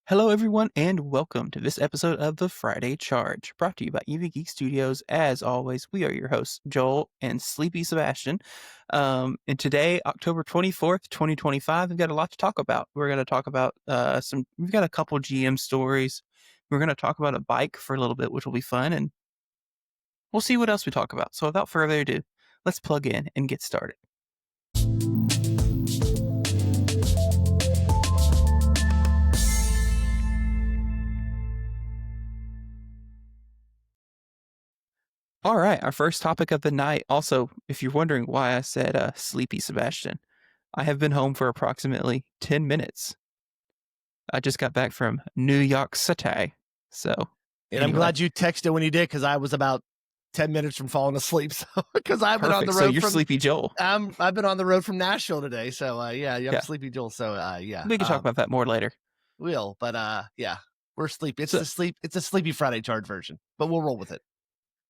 Hello, everyone, and welcome to this episode of the Friday Charge, brought to you by EV Geek Studios. As always, we are your hosts, Joel and Sleepy Sebastian. And today, October 24th, 2025, we've got a lot to talk about. We're going to talk about we've got a couple GM stories. We're going to talk about a bike for a little bit, which will be fun, and we'll see what else we talk about. So without further ado, let's plug in and get started. All right, our first topic of the night. Also, if you're wondering why I said Sleepy Sebastian, I have been home for approximately 10 minutes. I just got back from New York City. So, and I'm glad you texted when you did, because I was about 10 minutes from falling asleep. So, because I've been on the road. So you're Sleepy Joel. I've been on the road from Nashville today. So, I'm Sleepy Joel. So, yeah. We can talk about that more later. We'll, but yeah, we're sleepy. It's a Sleepy Friday Charge version, but we'll roll with it.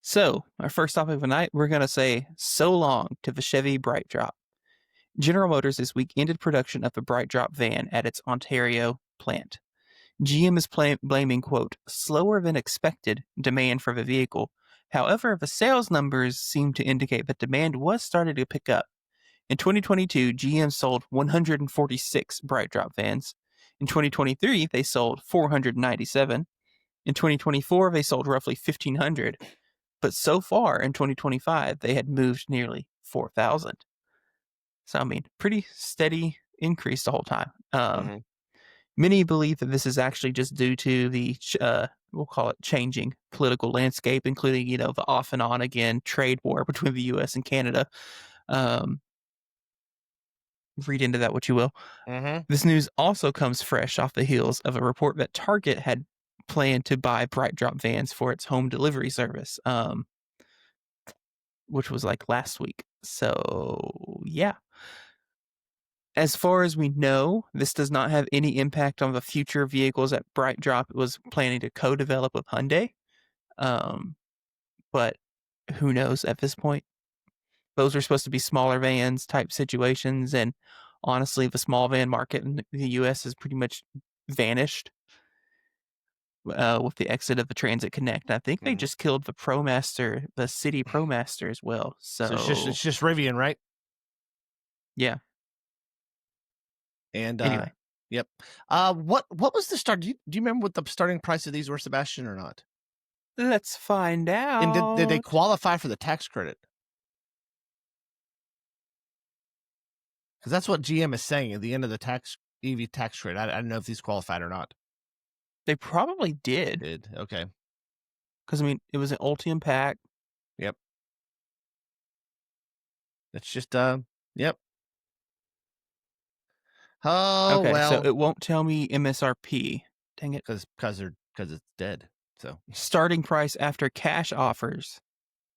So, our first topic of the night, we're going to say so long to the Chevy BrightDrop. General Motors this week ended production of the BrightDrop van at its Ontario plant. GM is blaming, quote, slower than expected demand for the vehicle. However, the sales numbers seem to indicate that demand was starting to pick up. In 2022, GM sold 146 BrightDrop vans. In 2023, they sold 497. In 2024, they sold roughly 1,500. But so far in 2025, they had moved nearly 4,000. So, I mean, pretty steady increase the whole time. Many believe that this is actually just due to the, we'll call it changing political landscape, including, the off and on again trade war between the U.S. and Canada. Read into that what you will. This news also comes fresh off the heels of a report that Target had planned to buy BrightDrop vans for its home delivery service, which was like last week. So, yeah. As far as we know, this does not have any impact on the future vehicles that BrightDrop was planning to co-develop with Hyundai. But who knows at this point? Those are supposed to be smaller vans type situations, and honestly, the small van market in the U.S. has pretty much vanished with the exit of the Transit Connect. I think they just killed the ProMaster, the City ProMaster as well. So it's just Rivian, right? Yeah. And anyway, yep. What was the start? Do you remember what the starting price of these were, Sebastian, or not? Let's find out. And did they qualify for the tax credit? Because that's what GM is saying at the end of the EV tax credit. I don't know if these qualified or not. They probably did. Okay. Because, I mean, it was an Ultium pack. Yep. It's just, yep. Oh, okay, well. so it won't tell me MSRP. Dang it. Because it's dead. So starting price after cash offers,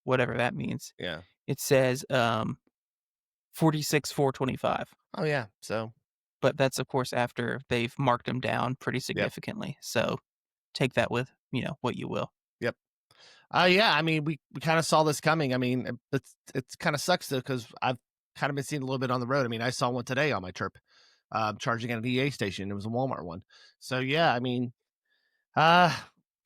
whatever that means. Yeah. It says $46,425. Oh yeah. So, but that's of course after they've marked them down pretty significantly. Yep. So take that with what you will. Yep. Yeah. I mean, we kind of saw this coming. I mean, it's kind of sucks though, because I've kind of been seeing a little bit on the road. I mean, I saw one today on my trip, charging at an EA station. It was a Walmart one. So yeah, I mean, kind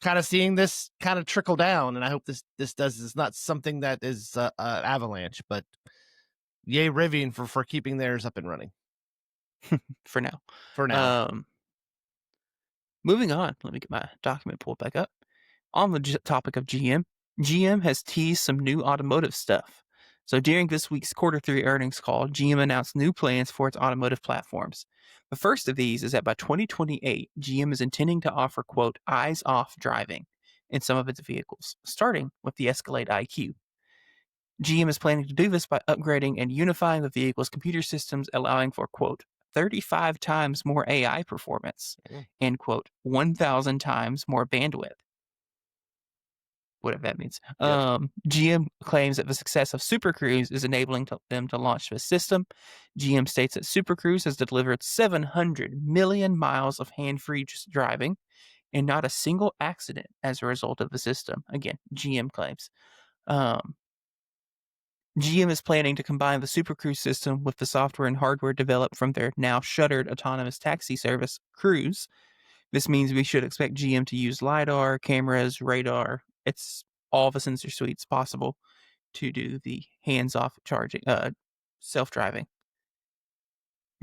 of seeing this kind of trickle down, and I hope this is not something that is an avalanche, but yay Rivian for keeping theirs up and running. For now. Moving on, let me get my document pulled back up. On the topic of GM has teased some new automotive stuff. So during this week's Q3 earnings call, GM announced new plans for its automotive platforms. The first of these is that by 2028, GM is intending to offer, quote, eyes-off driving in some of its vehicles, starting with the Escalade IQ. GM is planning to do this by upgrading and unifying the vehicle's computer systems, allowing for, quote, 35 times more AI performance and, quote, 1,000 times more bandwidth. Whatever that means. Yep. GM claims that the success of Super Cruise is enabling them to launch the system. GM states that Super Cruise has delivered 700 million miles of hand-free driving and not a single accident as a result of the system. Again, GM claims. GM is planning to combine the Super Cruise system with the software and hardware developed from their now shuttered autonomous taxi service, Cruise. This means we should expect GM to use LiDAR, cameras, radar. It's all the sensor suites possible to do the hands-off charging, self-driving.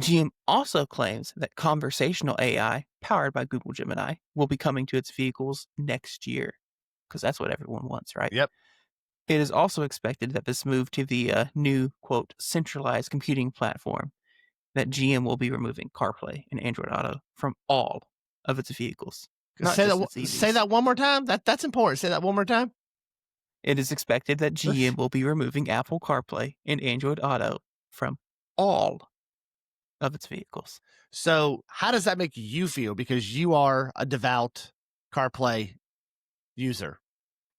GM also claims that conversational AI powered by Google Gemini will be coming to its vehicles next year, because that's what everyone wants, right? Yep. It is also expected that this move to the new, quote, centralized computing platform, that GM will be removing Carplay and Android Auto from all of its vehicles, not just its Say EVs. that one more time. That's important. Say that one more time. It is expected that GM will be removing Apple CarPlay and Android Auto from all of its vehicles. So how does that make you feel? Because you are a devout CarPlay user.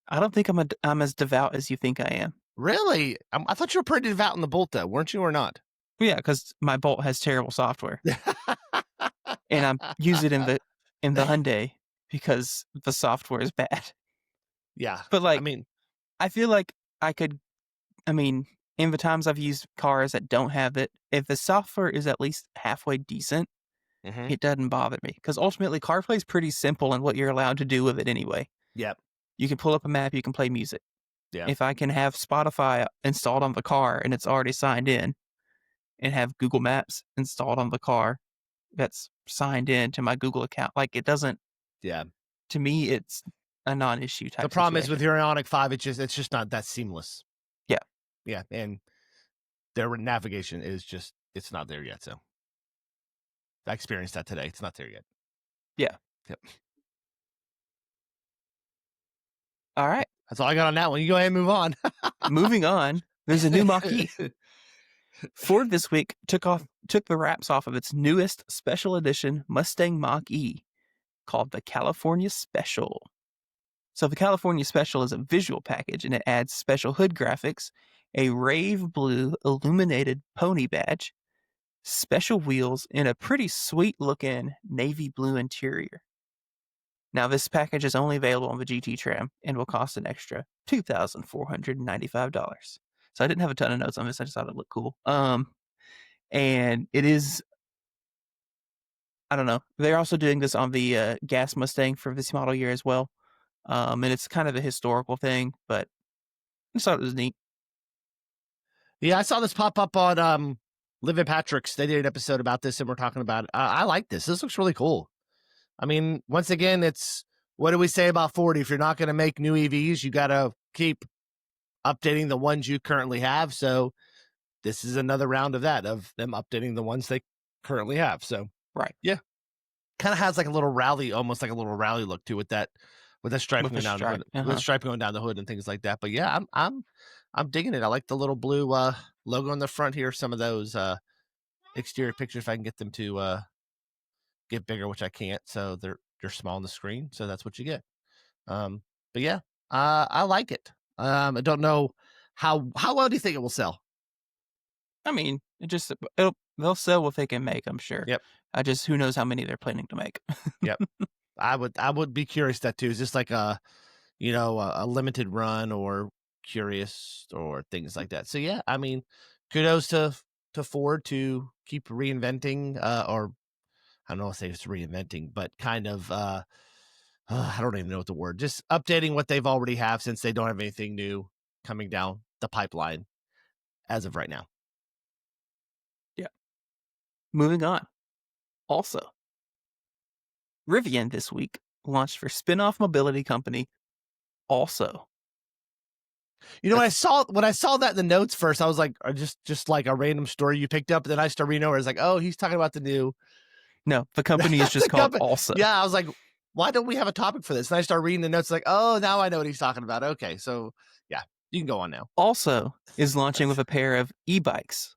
I don't think I'm as devout as you think I am. Really? I thought you were pretty devout in the Bolt, though, weren't you, or not? Yeah, because my Bolt has terrible software, and I use it in the Hyundai because the software is bad. Yeah. But I like, mean, I feel like I could. I mean, in the times I've used cars that don't have it, if the software is at least halfway decent, mhm. it doesn't bother me. Because ultimately, CarPlay is pretty simple in what you're allowed to do with it anyway. Yep. You can pull up a map, you can play music. Yeah. If I can have Spotify installed on the car and it's already signed in, and have Google Maps installed on the car that's signed in to my Google account, like it doesn't, Yeah. to me, it's a non-issue The type problem is with situation. your Ioniq 5, it's just not that seamless. Yeah. Yeah, and their navigation is just it's not there yet. So I experienced that today. It's not there yet. Yeah. Yep. All right. That's all I got on that one. You go ahead and move on. Moving on. There's a new Mach-e. Ford this week took the wraps off of its newest special edition Mustang Mach-e called the California Special. So the California Special is a visual package, and it adds special hood graphics, a rave blue illuminated pony badge, special wheels, and a pretty sweet looking navy blue interior. Now, this package is only available on the GT trim and will cost an extra $2,495. So I didn't have a ton of notes on this. I just thought it looked cool. And it is, I don't know. They're also doing this on the gas Mustang for this model year as well. And it's kind of a historical thing, but I just thought it was neat. Yeah, I saw this pop up on Liv and Patrick's. They did an episode about this, and we're talking about it. I like this. This looks really cool. I mean, once again, it's what do we say about Ford? If you're not going to make new EVs, you got to keep updating the ones you currently have. So this is another round of that, of them updating the ones they currently have. So Right. yeah, kind of has like a little rally, almost like a little rally look to it, with that stripe With going the down the stripe. hood, with stripe going down the hood and things like that. But yeah, I'm digging it. I like the little blue logo on the front here. Some of those exterior pictures, if I can get them to get bigger, which I can't, so they're small on the screen. So that's what you get. But yeah, I like it. I don't know how well do you think it will sell? I mean, they'll sell what they can make, I'm sure. Yep. Who knows how many they're planning to make. Yep. I would be curious that too. Is this like a limited run or curious or things like that? So yeah, I mean, kudos to Ford to keep reinventing, or I don't know if say it's reinventing, but kind of I don't even know what the word, just updating what they've already have, since they don't have anything new coming down the pipeline as of right now. Yeah. Moving on. Also, Rivian this week launched for spin-off mobility company Also. You know, when I saw that in the notes first, I was like, just like a random story you picked up. And then I started reading over. It's like, oh, he's talking about the new. No, the company is just the called company. Also. Yeah, I was like, why don't we have a topic for this? And I started reading the notes, like, oh, now I know what he's talking about. Okay, so yeah, you can go on now. Also is launching with a pair of e-bikes,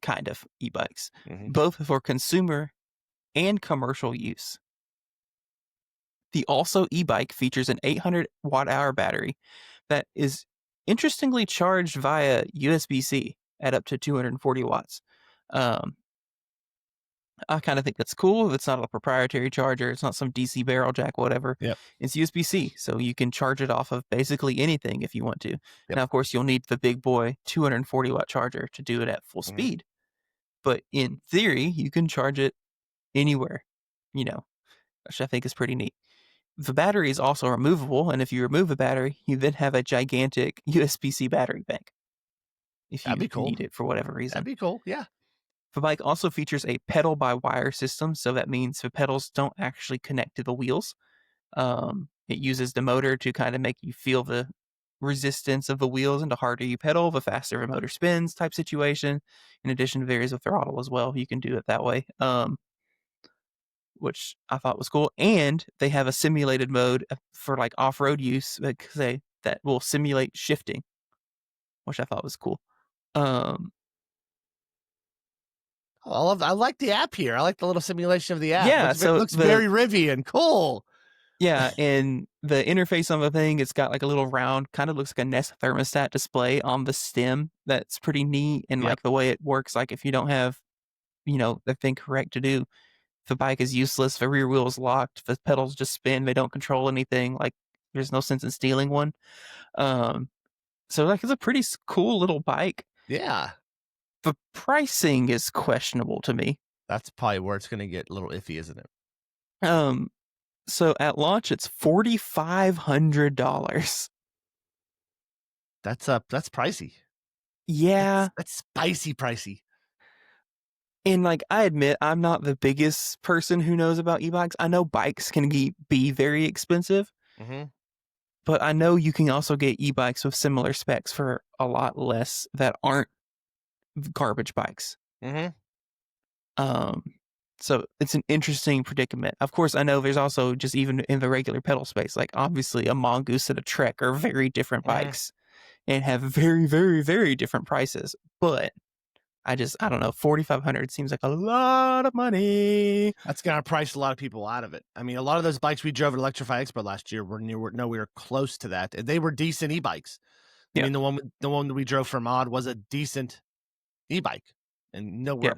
kind of e-bikes, both for consumer and commercial use. The Also e-bike features an 800 watt-hour battery that is interestingly charged via USB-C at up to 240 watts. I kind of think that's cool. It's not a proprietary charger. It's not some DC barrel jack, whatever. Yep. It's USB-C, so you can charge it off of basically anything if you want to. Yep. Now, of course, you'll need the big boy 240 watt charger to do it at full speed. But in theory, you can charge it anywhere, which I think is pretty neat. The battery is also removable, and if you remove a battery, you then have a gigantic USB-C battery bank if That'd you be cool. need it for whatever That'd reason. be cool. Yeah. The bike also features a pedal-by-wire system, so that means the pedals don't actually connect to the wheels. It uses the motor to kind of make you feel the resistance of the wheels, and the harder you pedal, the faster the motor spins type situation. In addition to varies with throttle as well. You can do it that way, which I thought was cool. And they have a simulated mode for like off-road use that will simulate shifting, which I thought was cool. Um, I like the app here. I like the little simulation of the app. yeah, so Looks very Rivian. Cool. yeah, and the interface on the thing, it's got like a little round, kind of looks like a Nest thermostat display on the stem. That's pretty neat. And Yep. like the way it works, like if you don't have, the thing correct to do, the bike is useless. The rear wheel is locked. The pedals just spin. They don't control anything. Like there's no sense in stealing one. Um, so like it's a pretty cool little bike. Yeah. The pricing is questionable to me. That's probably where it's going to get a little iffy, isn't it? So at launch, it's $4,500. That's pricey. Yeah. That's spicy pricey. And like I admit, I'm not the biggest person who knows about e-bikes. I know bikes can be very expensive, but I know you can also get e-bikes with similar specs for a lot less that aren't garbage bikes. So it's an interesting predicament. Of course, I know there's also just even in the regular pedal space, like obviously a Mongoose and a Trek are very different bikes and have very, very, very different prices. But I don't know. 4,500 seems like a lot of money. That's going to price a lot of people out of it. I mean, a lot of those bikes we drove at Electrify Expo last year were nowhere close to that. They were decent e-bikes. I mean, the one that we drove for Mod was a decent e-bike, and nowhere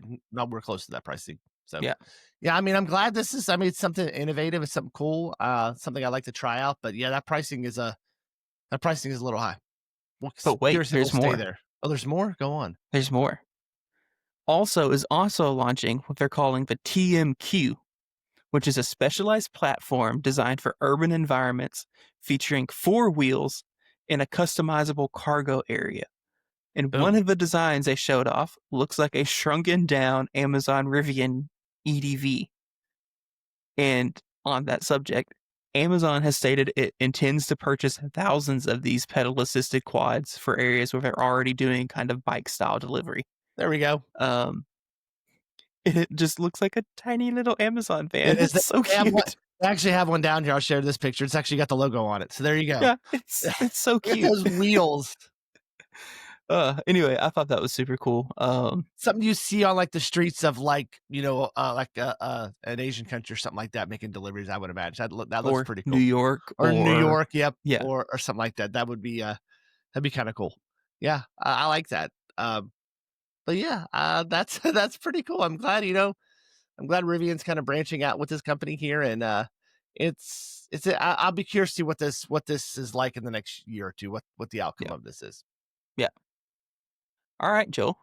close to that pricing. So yeah. I mean, I'm glad this is. I mean, it's something innovative. It's something cool. Something I like to try out. But yeah, that pricing is a little high. But wait, there's more. There. Oh, there's more. Go on. There's more. Also is also launching what they're calling the TMQ, which is a specialized platform designed for urban environments featuring 4 wheels and a customizable cargo area. And one of the designs they showed off looks like a shrunken down Amazon Rivian EDV. And on that subject, Amazon has stated it intends to purchase thousands of these pedal-assisted quads for areas where they're already doing kind of bike-style delivery. There we go. It just looks like a tiny little Amazon van. It's so cute. I actually have one down here. I'll share this picture. It's actually got the logo on it. So there you go. Yeah, it's so cute. Those wheels. Anyway, I thought that was super cool. Something you see on like the streets of like, an Asian country or something like that making deliveries, I would imagine. That looks pretty cool. New York. Or New York, yep. Yeah. Or something like that. That would be that'd be kind of cool. Yeah, I like that. But yeah, that's pretty cool. I'm glad, Rivian's kind of branching out with this company here, and I'll be curious to see what this is like in the next year or two. What the outcome of this is. Yeah. All right, Joel.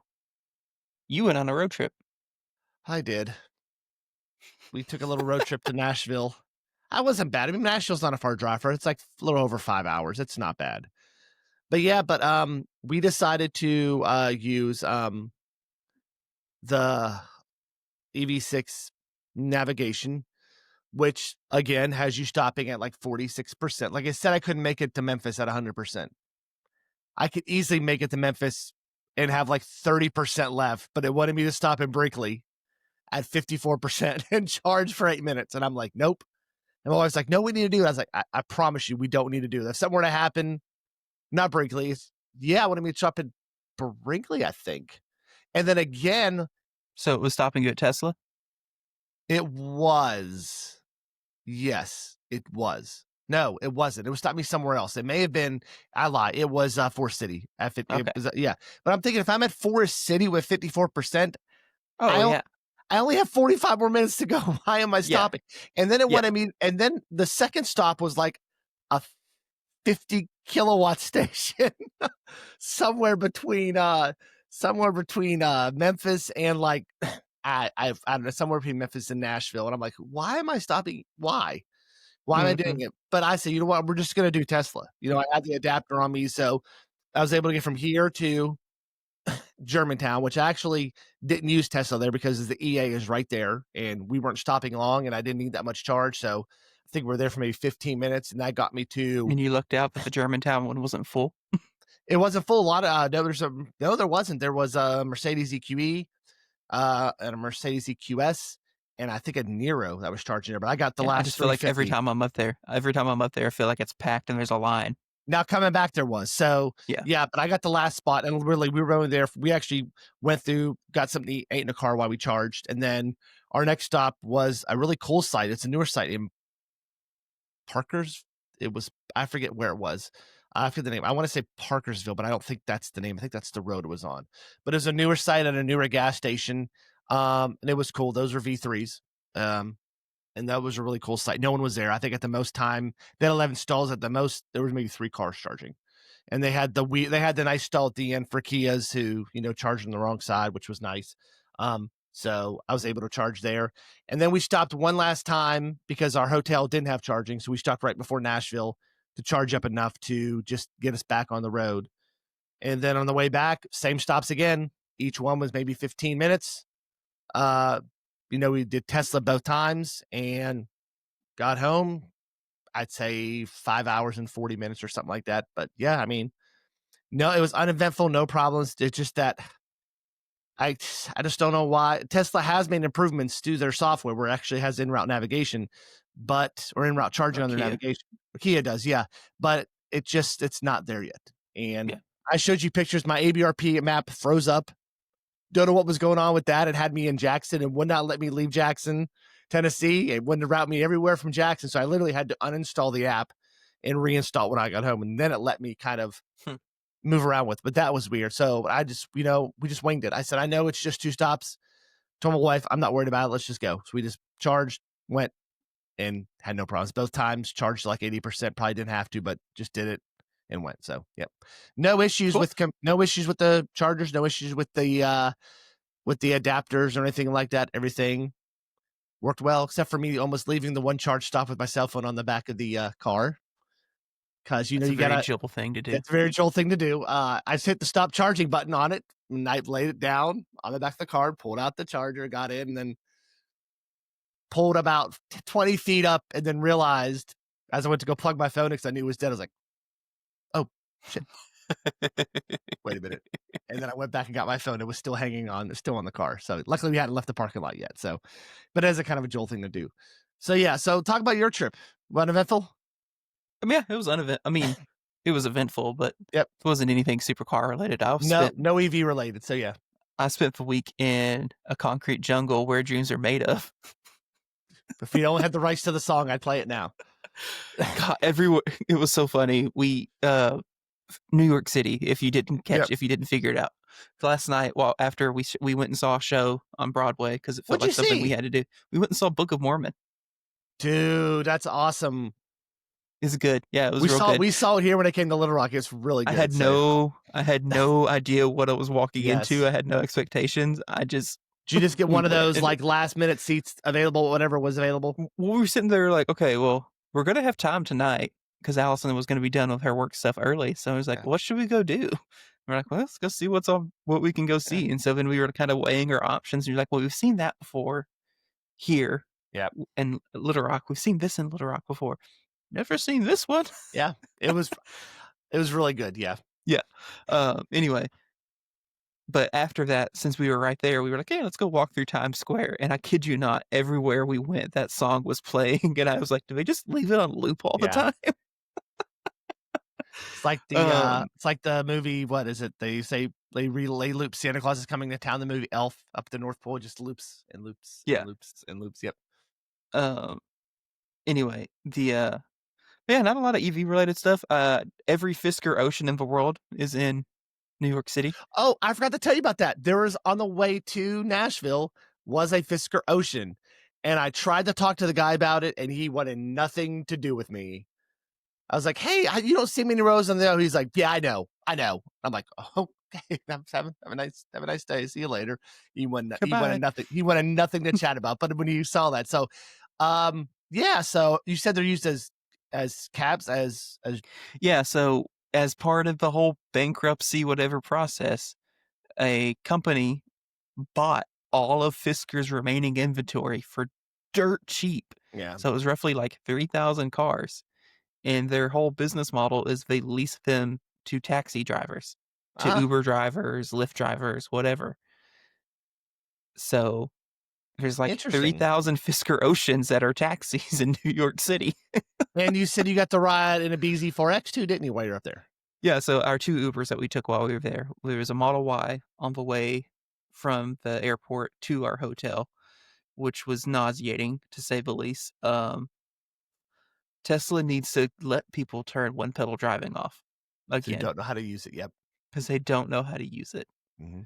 You went on a road trip. I did. We took a little road trip to Nashville. I wasn't bad. I mean, Nashville's not a far drive for it. It's like a little over 5 hours. It's not bad. But yeah, we decided to use the EV6 navigation, which again has you stopping at like 46%. Like I said, I couldn't make it to Memphis at 100%. I could easily make it to Memphis and have like 30% left, but it wanted me to stop in Brinkley at 54% and charge for 8 minutes. And I'm like, nope. And I'm always like, no, we need to do it. I was like, I promise you, we don't need to do that. If something were to happen, not Brinkley. Yeah, I wanted me to stop in Brinkley, I think. And then again. So it was stopping you at Tesla? It was. Yes, it was. No, it wasn't. It was stopping me somewhere else. It may have been, I lie. It was Forest City. Yeah. But I'm thinking if I'm at Forest City with 54%, I only have 45 more minutes to go. Why am I stopping? And then and then the second stop was like a 50 kilowatt station somewhere between Memphis and like I don't know, somewhere between Memphis and Nashville, and I'm like, why am I stopping? Why am I doing Mhm. it? But I said, you know what? We're just gonna do Tesla. I had the adapter on me, so I was able to get from here to Germantown, which I actually didn't use Tesla there because the EA is right there, and we weren't stopping long, and I didn't need that much charge. So I think we are there for maybe 15 minutes, and that got me to. And you looked out that the Germantown one wasn't full? It wasn't full. A lot of no, there wasn't. There was a Mercedes EQE, and a Mercedes EQS, and I think a Nero that was charging there. But I got the Yeah, I last just feel like every 350. time I'm up there, I feel like it's packed and there's a line. Now coming back, there was. So Yeah. yeah, but I got the last spot, and really we were only there. We actually went through, got something to eat, ate in the car while we charged, and then our next stop was a really cool site. It's a newer site in Parkers. It was, I forget where it was. I forget the name. I want to say Parkersville, but I don't think that's the name. I think that's the road it was on. But it was a newer site at a newer gas station, and it was cool. Those were V3s. And that was a really cool site. No one was there. I think at the most time they had 11 stalls. At the most, there was maybe 3 cars charging, and they had the nice stall at the end for Kias who charged on the wrong side, which was nice. So I was able to charge there, and then we stopped one last time because our hotel didn't have charging, so we stopped right before Nashville to charge up enough to just get us back on the road. And then on the way back, same stops again. Each one was maybe 15 minutes. We did Tesla both times and got home. I'd say 5 hours and 40 minutes or something like that. But yeah, I mean, no, it was uneventful, no problems. It's just that I just don't know why Tesla has made improvements to their software where it actually has in-route navigation, or in-route charging Or on their Kia. navigation. Kia does, yeah. But it's not there yet. Yeah. And I showed you pictures. My ABRP map froze up. Don't know what was going on with that. It had me in Jackson and would not let me leave Jackson, Tennessee. It wouldn't route me everywhere from Jackson. So I literally had to uninstall the app and reinstall it when I got home. And then it let me kind of Hmm. move around with, but that was weird. So I just, we just winged it. I said, I know it's just 2 stops. Told my wife, I'm not worried about it. Let's just go. So we just charged, went, and had no problems. Both times charged like 80%. Probably didn't have to, but just did it and went. So yep, no issues Cool. no issues with the chargers, no issues with the adapters or anything like that. Everything worked well, except for me almost leaving the one charge stop with my cell phone on the back of the car. Because That's a you very gotta. Jill thing to do. That's a very Joel thing to do. I just hit the stop charging button on it, and I laid it down on the back of the car, pulled out the charger, got in, and then pulled about 20 feet up, and then realized as I went to go plug my phone because I knew it was dead, I was like, oh, shit, wait a minute. And then I went back and got my phone. It was still hanging on, still on the car. So luckily we hadn't left the parking lot yet. So, but as a kind of a Joel thing to do. So yeah, so talk about your trip. Uneventful? I mean, yeah, it was it was eventful, but Yep. it wasn't anything super car related. No EV related. So yeah. I spent the week in a concrete jungle where dreams are made of. If we only had the rights to the song, I'd play it now. God, everywhere. It was so funny. New York City, if you didn't figure it out. Last night, after we went and saw a show on Broadway because it felt What'd like you something see? we had to do. We went and saw Book of Mormon. Dude, that's awesome. It's good. Yeah, it was real good. We saw it here when it came to Little Rock. It's really good. I had no idea what I was walking into. Yes. I had no expectations. Did you just get one of those and like last minute seats available, whatever was available? we were sitting there like, okay, well, we're gonna have time tonight because Allison was gonna be done with her work stuff early. So I was like, Yeah. what should we go do? We're like, well, let's go see what we can go see. And so then we were kind of weighing our options. And you're like, well, we've seen that before here. Yeah. And Little Rock, we've seen this in Little Rock before. Never seen this one. Yeah. It was really good. Yeah. Yeah. Anyway, but after that, since we were right there, we were like, hey, let's go walk through Times Square. And I kid you not, everywhere we went, that song was playing. And I was like, do they just leave it on loop all the time? It's like the movie, what is it? They say they loop Santa Claus is coming to town, the movie Elf up the North Pole, just loops and loops Yeah. and loops and loops. Yep. Anyway, not a lot of EV related stuff. Every Fisker Ocean in the world is in New York City. Oh, I forgot to tell you about that. There was, on the way to Nashville, was a Fisker Ocean, and I tried to talk to the guy about it, and he wanted nothing to do with me. I was like, hey, you don't see many rows on there. He's like, yeah, I know. I'm like, oh, okay, have a nice day. See you later. Goodbye. He wanted nothing to chat about. But when you saw that, so yeah, so you said they're used as cabs as Yeah, so as part of the whole bankruptcy whatever process, a company bought all of Fisker's remaining inventory for dirt cheap. yeah. So it was roughly like 3,000 cars. And their whole business model is they lease them to taxi drivers, to Ah, Uber drivers, Lyft drivers, whatever. So there's like interesting. 3,000 Fisker Oceans that are taxis in New York City. And you said you got to ride in a BZ4X too, didn't you, while you're up there? Yeah, so our two Ubers that we took while we were there was a Model Y on the way from the airport to our hotel, which was nauseating to say the least. Tesla needs to let people turn one pedal driving off So you again don't know how to use it. Yep. because they don't know how to use it. Hmm.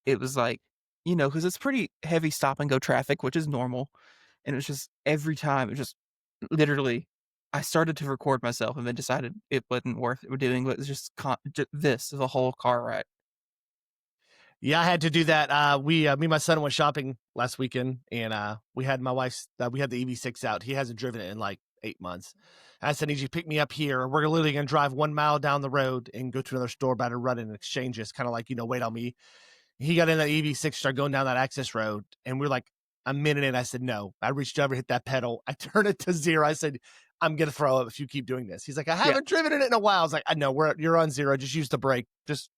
It was like, because it's pretty heavy stop and go traffic, which is normal. And it was just every time, it just literally, I started to record myself and then decided it wasn't worth it doing, but it's just the whole car ride. Yeah, I had to do that. Me and my son went shopping last weekend, and we had we had the EV6 out. He hasn't driven it in like 8 months. I said, "I need you to pick me up here. We're literally going to drive 1 mile down the road and go to another store, about to run and exchange this. Kind of like, wait on me." He got in that EV6, started going down that access road, and we're like a minute in. I said, "No." I reached over, hit that pedal. I turned it to 0. I said, "I'm going to throw up if you keep doing this." He's like, "I Yeah, haven't driven it in a while." I was like, "I know, you're on 0. Just use the brake. Just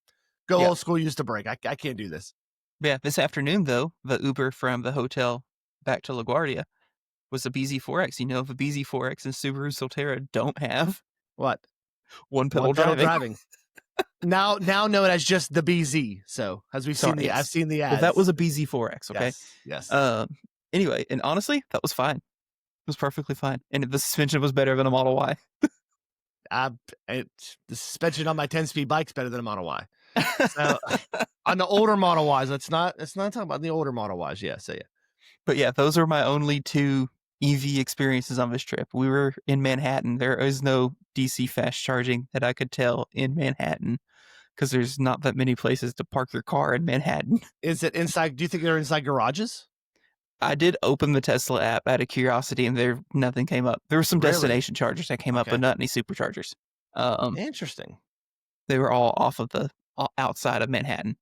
go yeah, old school, use the brake. I can't do this." yeah. This afternoon, though, the Uber from the hotel back to LaGuardia was a BZ4X. The BZ4X and Subaru Solterra don't have What? one One pedal pedal driving. driving. Now known as just the BZ. So as we've Sorry, seen I've yes. seen the Well, that ads. was a BZ4X, okay? Yes, yes. Anyway, and honestly, that was fine. It was perfectly fine. And the suspension was better than a Model Y. I the suspension on my 10-speed bike's better than a Model Y. So on the older Model Ys, let's not talking about the older Model Ys. Yeah, so yeah. But yeah, those are my only two EV experiences on this trip. We were in Manhattan. There is no DC fast charging that I could tell in Manhattan because there's not that many places to park your car in Manhattan. Is it inside? Do you think they're inside garages? I did open the Tesla app out of curiosity, and nothing came up. There were some Really? destination chargers that came up, but Okay. not any superchargers. Interesting. They were all off of the outside of Manhattan,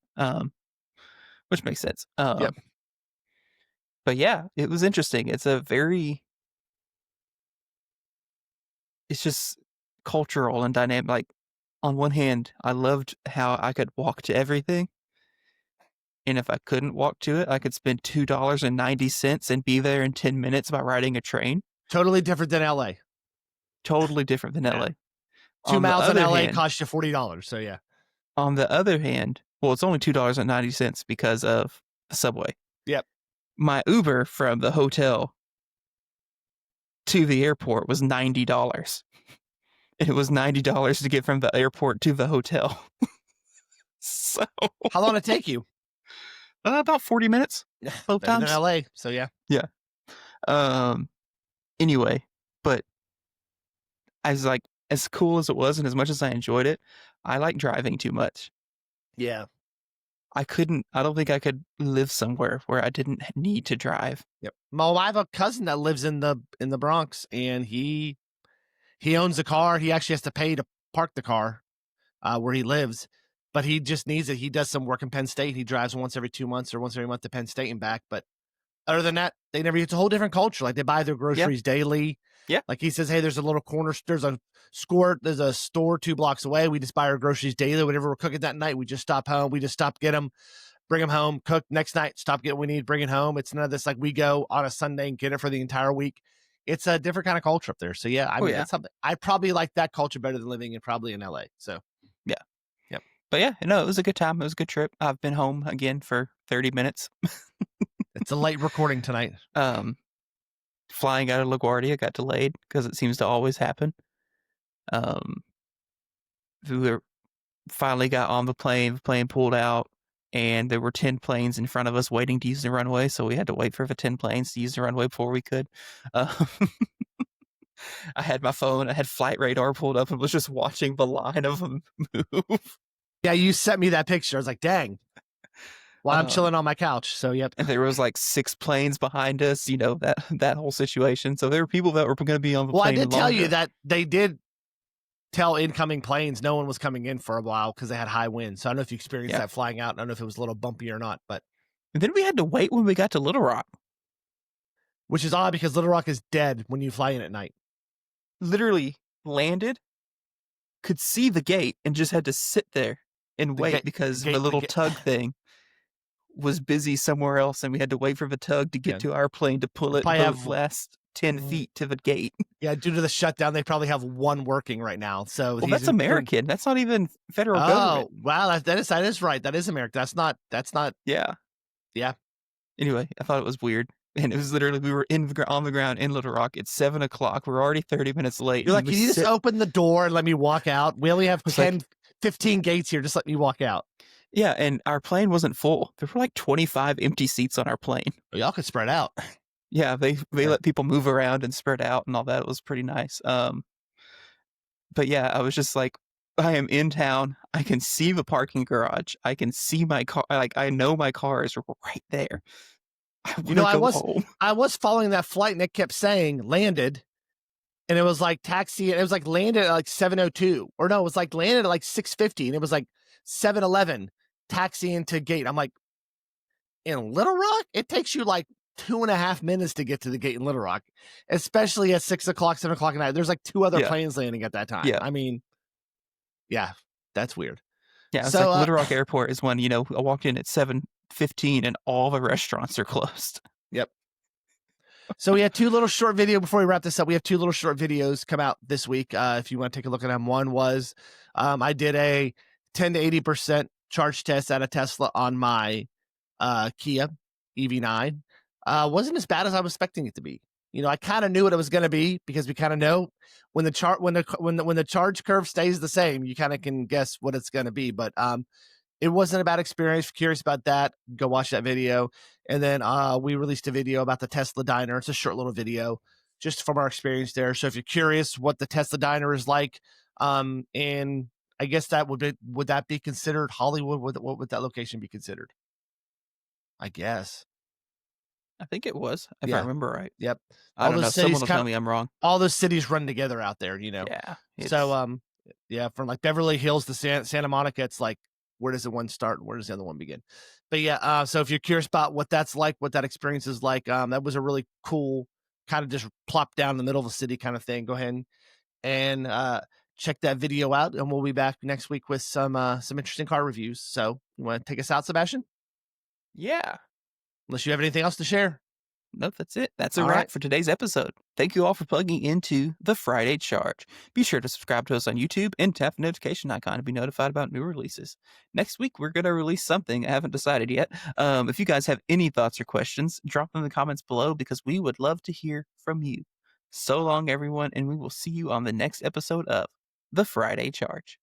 which makes sense. Yep. But yeah, it was interesting. It's just cultural and dynamic. Like, on one hand, I loved how I could walk to everything. And if I couldn't walk to it, I could spend $2.90 and be there in 10 minutes by riding a train. Totally different than LA. Totally different than Yeah. LA. 2 miles in LA cost you $40. So yeah. On the other hand, well, it's only $2.90 because of the subway. Yep. My Uber from the hotel to the airport was $90. And it was $90 to get from the airport to the hotel. So How long did it take you? about 40 minutes both Better times. than LA. So yeah. Yeah. Anyway, but I was like, as cool as it was and as much as I enjoyed it, I like driving too much. Yeah. I don't think I could live somewhere where I didn't need to drive. Yep. Well, I have a cousin that lives in the Bronx, and he owns a car. He actually has to pay to park the car where he lives, but he just needs it. He does some work in Penn State. He drives once every 2 months or once every month to Penn State and back. But other than that, it's a whole different culture. Like, they buy their groceries daily. Yeah. Like, he says, "Hey, there's a store 2 blocks away. We just buy our groceries daily. Whatever we're cooking that night, we just stop home. We just stop, get them, bring them home, cook next night, stop, get what we need, bring it home." It's none of this like we go on a Sunday and get it for the entire week. It's a different kind of culture up there. So yeah, I mean, that's something I probably like that culture better than living in LA. So yeah. Yep. But yeah, no, it was a good time. It was a good trip. I've been home again for 30 minutes. It's a late recording tonight. Flying out of LaGuardia got delayed because it seems to always happen. We finally got on the plane pulled out, and there were 10 planes in front of us waiting to use the runway, so we had to wait for the 10 planes to use the runway before we could. I had my phone, I had flight radar pulled up and was just watching the line of them move. Yeah, you sent me that picture. I was like, dang. While I'm chilling on my couch. So, yep. And there was like 6 planes behind us, that whole situation. So there were people that were going to be on the Well, I plane did longer. tell you that they did tell incoming planes no one was coming in for a while because they had high winds. So I don't know if you experienced that flying out. I don't know if it was a little bumpy or not, but. And then we had to wait when we got to Little Rock. Which is odd because Little Rock is dead when you fly in at night. Literally landed, could see the gate, and just had to sit there and wait because the little tug thing was busy somewhere else, and we had to wait for the tug to get to our plane to pull it the last 10 feet to the gate. Yeah, due to the shutdown, they probably have one working right now. So that's American. That's not even federal government. Oh, wow, that is right. That is American. That's not. Yeah. Yeah. Anyway, I thought it was weird. And it was literally, we were on the ground in Little Rock. It's 7 o'clock. We're already 30 minutes late. You're like, can you just open the door and let me walk out? We only have 10, 15 gates here. Just let me walk out. Yeah, and our plane wasn't full. There were like 25 empty seats on our plane. Well, y'all could spread out. Yeah, they let people move around and spread out and all that. It was pretty nice. But yeah, I was just like, I am in town. I can see the parking garage. I can see my car. Like, I know my car is right there. I was following that flight and it kept saying landed, and it was like taxi, and it was like landed at like 7:02, or no, it was like landed at like 6:50, and it was like 7:11 taxi into gate. I'm like, in Little Rock, it takes you like 2.5 minutes to get to the gate in Little Rock, especially at 6 o'clock, 7 o'clock at night. There's like 2 other planes landing at that time. Yeah. I mean, yeah, that's weird. Yeah, it's like Little Rock Airport is when, I walked in at 7:15 and all the restaurants are closed. Yep. So we had 2 little short video before we wrap this up. We have 2 little short videos come out this week. If you want to take a look at them, one was I did a 10 to 80% charge test at a Tesla on my Kia EV9. Wasn't as bad as I was expecting it to be. I kind of knew what it was going to be because we kind of know when the charge curve stays the same, you kind of can guess what it's going to be. But it wasn't a bad experience. If you're curious about that, go watch that video. And then we released a video about the Tesla Diner. It's a short little video just from our experience there. So if you're curious what the Tesla Diner is like, and I guess would that be considered Hollywood? What would that location be considered? I guess. I think it was, if I remember right. Yep. I don't know. Someone will tell me I'm wrong. All those cities run together out there, Yeah. So, from like Beverly Hills to Santa Monica, it's like, where does the one start? Where does the other one begin? But yeah, so if you're curious about what that's like, what that experience is like, that was a really cool kind of just plop down in the middle of the city kind of thing. Go ahead and check that video out, and we'll be back next week with some interesting car reviews. So you want to take us out, Sebastian? Yeah. Unless you have anything else to share. Nope, that's it. That's a wrap for today's episode. Thank you all for plugging into the Friday Charge. Be sure to subscribe to us on YouTube and tap the notification icon to be notified about new releases. Next week, we're going to release something. I haven't decided yet. If you guys have any thoughts or questions, drop them in the comments below because we would love to hear from you. So long, everyone, and we will see you on the next episode of the Friday Charge.